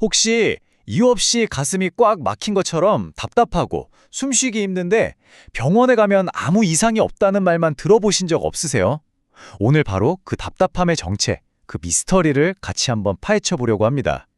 혹시 이유 없이 가슴이 꽉 막힌 것처럼 답답하고 숨쉬기 힘든데 병원에 가면 아무 이상이 없다는 말만 들어보신 적 없으세요? 오늘 바로 그 답답함의 정체, 그 미스터리를 같이 한번 파헤쳐 보려고 합니다.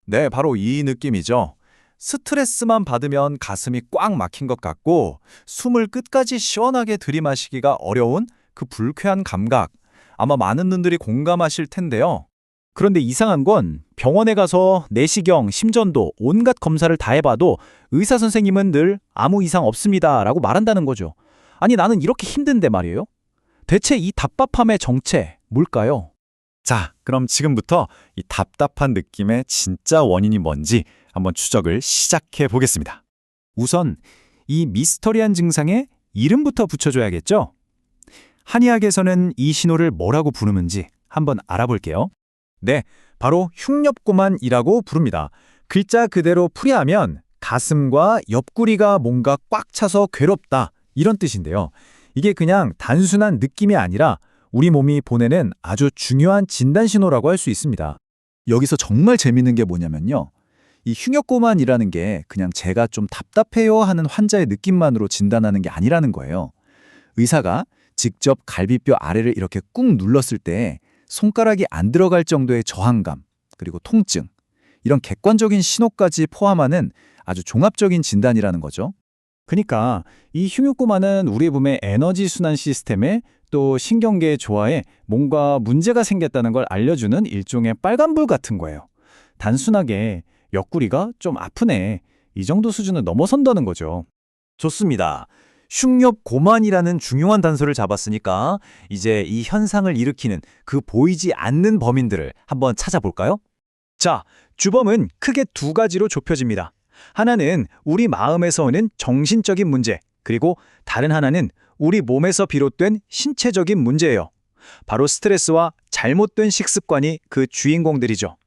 네, 바로 이 느낌이죠. 스트레스만 받으면 가슴이 꽉 막힌 것 같고 숨을 끝까지 시원하게 들이마시기가 어려운 그 불쾌한 감각. 아마 많은 분들이 공감하실 텐데요. 그런데 이상한 건 병원에 가서 내시경, 심전도, 온갖 검사를 다 해봐도 의사 선생님은 늘 아무 이상 없습니다 라고 말한다는 거죠. 아니, 나는 이렇게 힘든데 말이에요. 대체 이 답답함의 정체 뭘까요? 자, 그럼 지금부터 이 답답한 느낌의 진짜 원인이 뭔지 한번 추적을 시작해 보겠습니다. 우선 이 미스터리한 증상에 이름부터 붙여줘야겠죠? 한의학에서는 이 신호를 뭐라고 부르는지 한번 알아볼게요. 네, 바로 흉엽고만이라고 부릅니다. 글자 그대로 풀이하면 가슴과 옆구리가 뭔가 꽉 차서 괴롭다 이런 뜻인데요. 이게 그냥 단순한 느낌이 아니라 우리 몸이 보내는 아주 중요한 진단 신호라고 할 수 있습니다. 여기서 정말 재밌는 게 뭐냐면요. 이 흉엽고만이라는 게 그냥 제가 좀 답답해요 하는 환자의 느낌만으로 진단하는 게 아니라는 거예요. 의사가 직접 갈비뼈 아래를 이렇게 꾹 눌렀을 때 손가락이 안 들어갈 정도의 저항감, 그리고 통증, 이런 객관적인 신호까지 포함하는 아주 종합적인 진단이라는 거죠. 그러니까 이 흉유고만은 우리 몸의 에너지 순환 시스템에 또 신경계 조화에 뭔가 문제가 생겼다는 걸 알려주는 일종의 빨간불 같은 거예요. 단순하게 옆구리가 좀 아프네, 이 정도 수준을 넘어선다는 거죠. 좋습니다. 흉엽고만이라는 중요한 단서를 잡았으니까 이제 이 현상을 일으키는 그 보이지 않는 범인들을 한번 찾아볼까요? 자, 주범은 크게 두 가지로 좁혀집니다. 하나는 우리 마음에서 오는 정신적인 문제, 그리고 다른 하나는 우리 몸에서 비롯된 신체적인 문제예요. 바로 스트레스와 잘못된 식습관이 그 주인공들이죠.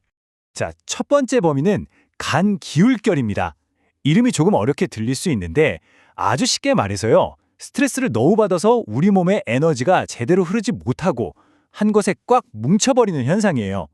자, 첫 번째 범인은 간 기울결입니다. 이름이 조금 어렵게 들릴 수 있는데 아주 쉽게 말해서요. 스트레스를 너무 받아서 우리 몸의 에너지가 제대로 흐르지 못하고 한 곳에 꽉 뭉쳐버리는 현상이에요.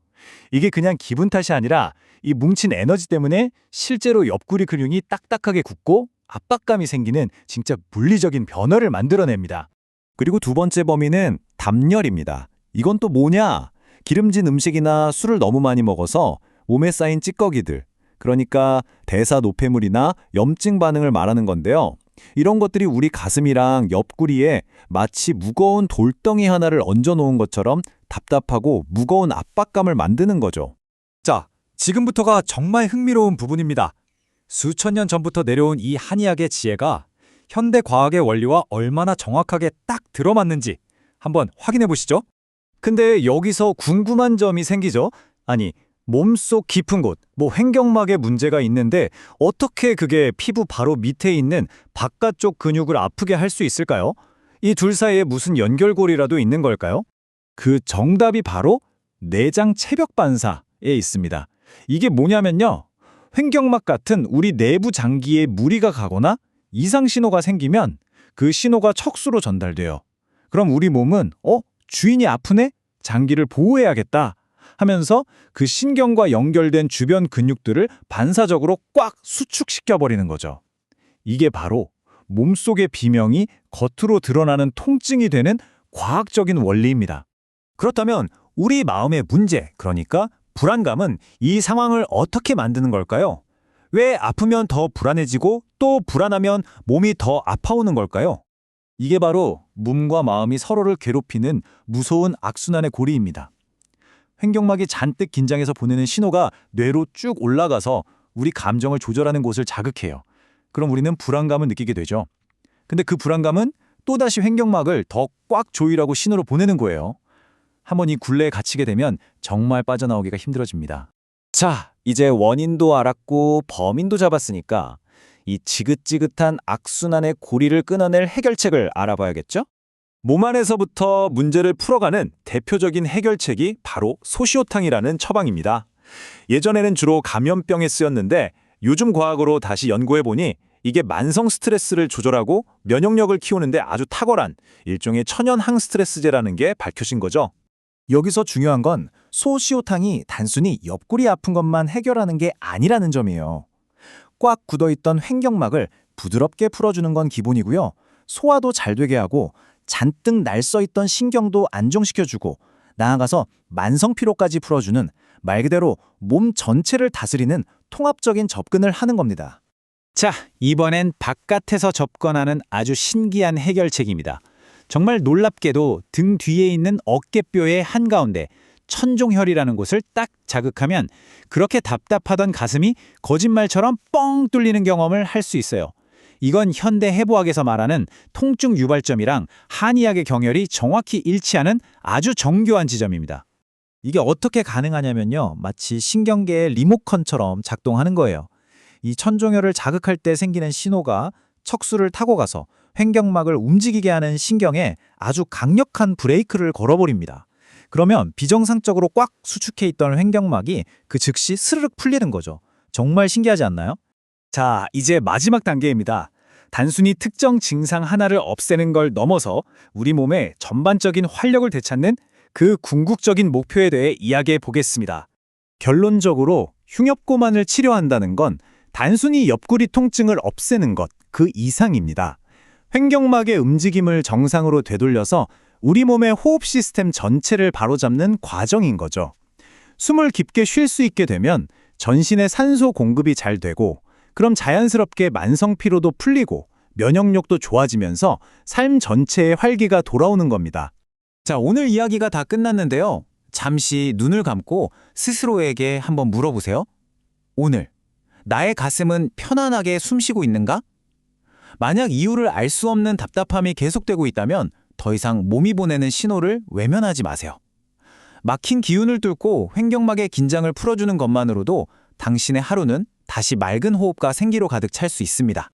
이게 그냥 기분 탓이 아니라 이 뭉친 에너지 때문에 실제로 옆구리 근육이 딱딱하게 굳고 압박감이 생기는 진짜 물리적인 변화를 만들어냅니다. 그리고 두 번째 범위는 담열입니다. 이건 또 뭐냐? 기름진 음식이나 술을 너무 많이 먹어서 몸에 쌓인 찌꺼기들, 그러니까 대사 노폐물이나 염증 반응을 말하는 건데요. 이런 것들이 우리 가슴이랑 옆구리에 마치 무거운 돌덩이 하나를 얹어놓은 것처럼 답답하고 무거운 압박감을 만드는 거죠. 자, 지금부터가 정말 흥미로운 부분입니다. 수천 년 전부터 내려온 이 한의학의 지혜가 현대 과학의 원리와 얼마나 정확하게 딱 들어맞는지 한번 확인해 보시죠. 근데 여기서 궁금한 점이 생기죠? 아니, 몸속 깊은 곳, 횡격막에 문제가 있는데 어떻게 그게 피부 바로 밑에 있는 바깥쪽 근육을 아프게 할 수 있을까요? 이 둘 사이에 무슨 연결고리라도 있는 걸까요? 그 정답이 바로 내장 체벽 반사에 있습니다. 이게 뭐냐면요. 횡격막 같은 우리 내부 장기에 무리가 가거나 이상 신호가 생기면 그 신호가 척수로 전달돼요. 그럼 우리 몸은 주인이 아프네? 장기를 보호해야겠다 하면서 그 신경과 연결된 주변 근육들을 반사적으로 꽉 수축시켜버리는 거죠. 이게 바로 몸속의 비명이 겉으로 드러나는 통증이 되는 과학적인 원리입니다. 그렇다면 우리 마음의 문제, 그러니까 불안감은 이 상황을 어떻게 만드는 걸까요? 왜 아프면 더 불안해지고 또 불안하면 몸이 더 아파오는 걸까요? 이게 바로 몸과 마음이 서로를 괴롭히는 무서운 악순환의 고리입니다. 횡격막이 잔뜩 긴장해서 보내는 신호가 뇌로 쭉 올라가서 우리 감정을 조절하는 곳을 자극해요. 그럼 우리는 불안감을 느끼게 되죠. 근데 그 불안감은 또다시 횡격막을 더 꽉 조이라고 신호를 보내는 거예요. 한번 이 굴레에 갇히게 되면 정말 빠져나오기가 힘들어집니다. 자, 이제 원인도 알았고 범인도 잡았으니까 이 지긋지긋한 악순환의 고리를 끊어낼 해결책을 알아봐야겠죠? 몸 안에서부터 문제를 풀어가는 대표적인 해결책이 바로 소시오탕이라는 처방입니다. 예전에는 주로 감염병에 쓰였는데 요즘 과학으로 다시 연구해보니 이게 만성 스트레스를 조절하고 면역력을 키우는데 아주 탁월한 일종의 천연 항스트레스제라는 게 밝혀진 거죠. 여기서 중요한 건 소시오탕이 단순히 옆구리 아픈 것만 해결하는 게 아니라는 점이에요. 꽉 굳어있던 횡격막을 부드럽게 풀어주는 건 기본이고요. 소화도 잘 되게 하고 잔뜩 날써있던 신경도 안정시켜주고 나아가서 만성피로까지 풀어주는 말 그대로 몸 전체를 다스리는 통합적인 접근을 하는 겁니다. 자, 이번엔 바깥에서 접근하는 아주 신기한 해결책입니다. 정말 놀랍게도 등 뒤에 있는 어깨뼈의 한가운데 천종혈이라는 곳을 딱 자극하면 그렇게 답답하던 가슴이 거짓말처럼 뻥 뚫리는 경험을 할 수 있어요. 이건 현대 해부학에서 말하는 통증 유발점이랑 한의학의 경혈이 정확히 일치하는 아주 정교한 지점입니다. 이게 어떻게 가능하냐면요. 마치 신경계의 리모컨처럼 작동하는 거예요. 이 천종혈을 자극할 때 생기는 신호가 척수를 타고 가서 횡격막을 움직이게 하는 신경에 아주 강력한 브레이크를 걸어버립니다. 그러면 비정상적으로 꽉 수축해 있던 횡격막이 그 즉시 스르륵 풀리는 거죠. 정말 신기하지 않나요? 자, 이제 마지막 단계입니다. 단순히 특정 증상 하나를 없애는 걸 넘어서 우리 몸의 전반적인 활력을 되찾는 그 궁극적인 목표에 대해 이야기해 보겠습니다. 결론적으로 흉엽고만을 치료한다는 건 단순히 옆구리 통증을 없애는 것 그 이상입니다. 횡격막의 움직임을 정상으로 되돌려서 우리 몸의 호흡 시스템 전체를 바로잡는 과정인 거죠. 숨을 깊게 쉴 수 있게 되면 전신에 산소 공급이 잘 되고 그럼 자연스럽게 만성 피로도 풀리고 면역력도 좋아지면서 삶 전체의 활기가 돌아오는 겁니다. 자, 오늘 이야기가 다 끝났는데요. 잠시 눈을 감고 스스로에게 한번 물어보세요. 오늘 나의 가슴은 편안하게 숨쉬고 있는가? 만약 이유를 알 수 없는 답답함이 계속되고 있다면 더 이상 몸이 보내는 신호를 외면하지 마세요. 막힌 기운을 뚫고 횡격막의 긴장을 풀어주는 것만으로도 당신의 하루는 다시 맑은 호흡과 생기로 가득 찰 수 있습니다.